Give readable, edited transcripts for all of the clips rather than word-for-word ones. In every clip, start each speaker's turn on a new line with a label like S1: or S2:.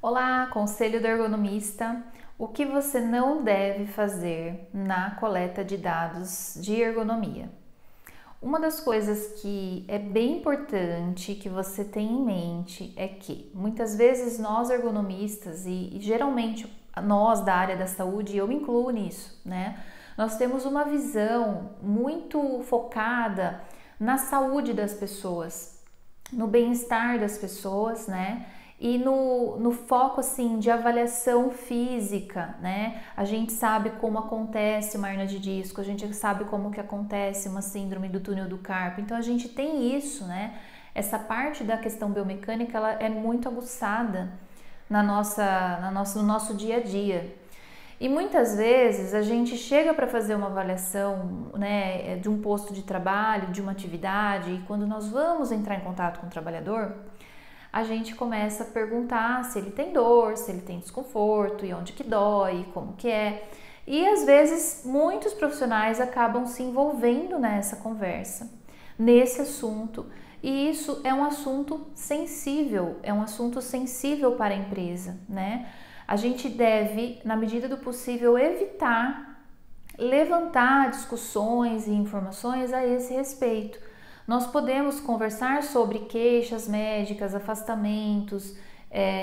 S1: Olá, conselho do ergonomista. O que você não deve fazer na coleta de dados de ergonomia? Uma das coisas que é bem importante que você tenha em mente é que muitas vezes nós ergonomistas e geralmente nós da área da saúde, eu me incluo nisso, né? Nós temos uma visão muito focada na saúde das pessoas, no bem-estar das pessoas, né? E no foco assim de avaliação física, né? A gente sabe como acontece uma hernia de disco, a gente sabe como que acontece uma síndrome do túnel do carpo. Então a gente tem isso, né? Essa parte da questão biomecânica ela é muito aguçada no nosso dia a dia. E muitas vezes a gente chega para fazer uma avaliação, né, de um posto de trabalho, de uma atividade, e quando nós vamos entrar em contato com o trabalhador, a gente começa a perguntar se ele tem dor, se ele tem desconforto, e onde que dói, como que é. E às vezes muitos profissionais acabam se envolvendo nessa conversa, nesse assunto. E isso é um assunto sensível para a empresa, né? A gente deve, na medida do possível, evitar levantar discussões e informações a esse respeito. Nós podemos conversar sobre queixas médicas, afastamentos,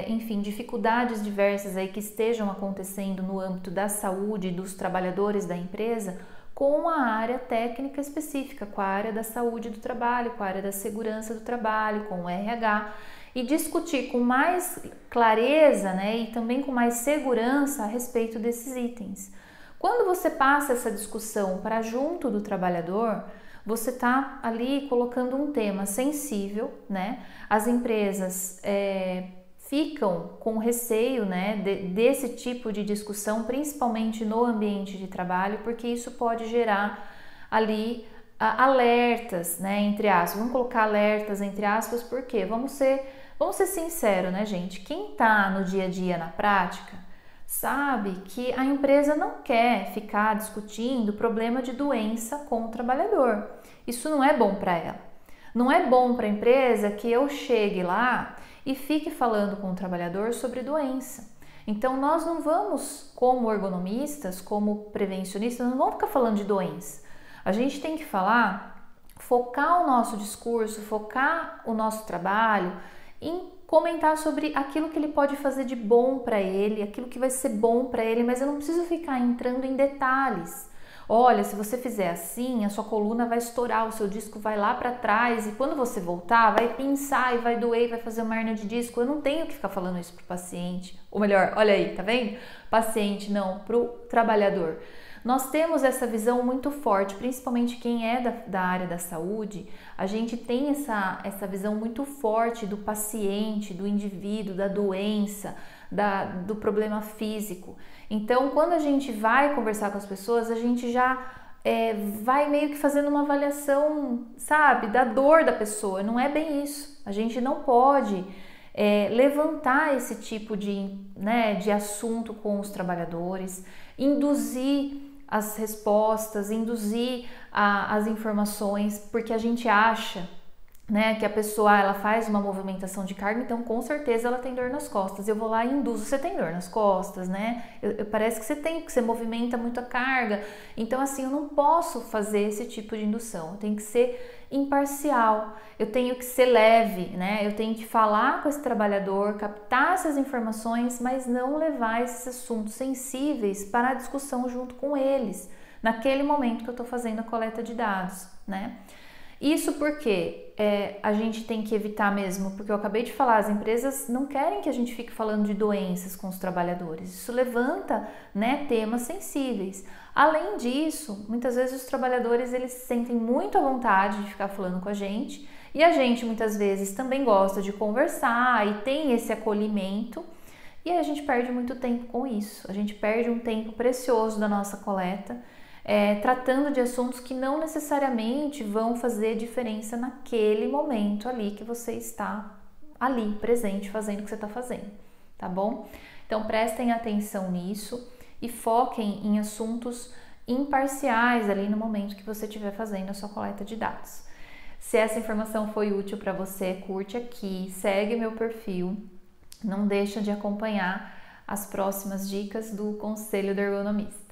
S1: enfim, dificuldades diversas aí que estejam acontecendo no âmbito da saúde dos trabalhadores da empresa com a área técnica específica, com a área da saúde do trabalho, com a área da segurança do trabalho, com o RH, e discutir com mais clareza, né, e também com mais segurança a respeito desses itens. Quando você passa essa discussão para junto do trabalhador, você está ali colocando um tema sensível, né? As empresas ficam com receio, né, desse tipo de discussão, principalmente no ambiente de trabalho, porque isso pode gerar ali alertas, né, entre aspas. Vamos colocar alertas entre aspas, porque vamos ser sinceros, né, gente? Quem está no dia a dia na prática sabe que a empresa não quer ficar discutindo problema de doença com o trabalhador. Isso não é bom para ela. Não é bom para a empresa que eu chegue lá e fique falando com o trabalhador sobre doença. Então nós não vamos, como ergonomistas, como prevencionistas, não vamos ficar falando de doença. A gente tem que focar o nosso discurso, focar o nosso trabalho em comentar sobre aquilo que ele pode fazer de bom para ele, aquilo que vai ser bom para ele, mas eu não preciso ficar entrando em detalhes. Olha, se você fizer assim, a sua coluna vai estourar, o seu disco vai lá para trás e quando você voltar, vai pinçar e vai doer, vai fazer uma hernia de disco. Eu não tenho que ficar falando isso pro paciente. Ou melhor, olha aí, tá vendo? Paciente, não, pro trabalhador. Nós temos essa visão muito forte, principalmente quem é da área da saúde, a gente tem essa visão muito forte do paciente, do indivíduo, da doença, do problema físico. Então, quando a gente vai conversar com as pessoas, a gente já vai meio que fazendo uma avaliação, sabe, da dor da pessoa. Não é bem isso. A gente não pode levantar esse tipo de assunto com os trabalhadores, induzir as respostas, induzir as informações, porque a gente acha, né, que a pessoa ela faz uma movimentação de carga, então com certeza ela tem dor nas costas. Eu vou lá e induzo, você tem dor nas costas, né? Parece que você tem, porque você movimenta muito a carga. Então assim, eu não posso fazer esse tipo de indução, eu tenho que ser imparcial, eu tenho que ser leve, né? Eu tenho que falar com esse trabalhador, captar essas informações, mas não levar esses assuntos sensíveis para a discussão junto com eles, naquele momento que eu estou fazendo a coleta de dados, né? Isso porque a gente tem que evitar mesmo, porque eu acabei de falar, as empresas não querem que a gente fique falando de doenças com os trabalhadores. Isso levanta, né, temas sensíveis. Além disso, muitas vezes os trabalhadores eles se sentem muito à vontade de ficar falando com a gente e a gente muitas vezes também gosta de conversar e tem esse acolhimento e a gente perde muito tempo com isso. A gente perde um tempo precioso da nossa coleta tratando de assuntos que não necessariamente vão fazer diferença naquele momento ali que você está ali presente fazendo o que você está fazendo, tá bom? Então prestem atenção nisso e foquem em assuntos imparciais ali no momento que você estiver fazendo a sua coleta de dados. Se essa informação foi útil para você, curte aqui, segue meu perfil não deixa de acompanhar as próximas dicas do Conselho do Ergonomista.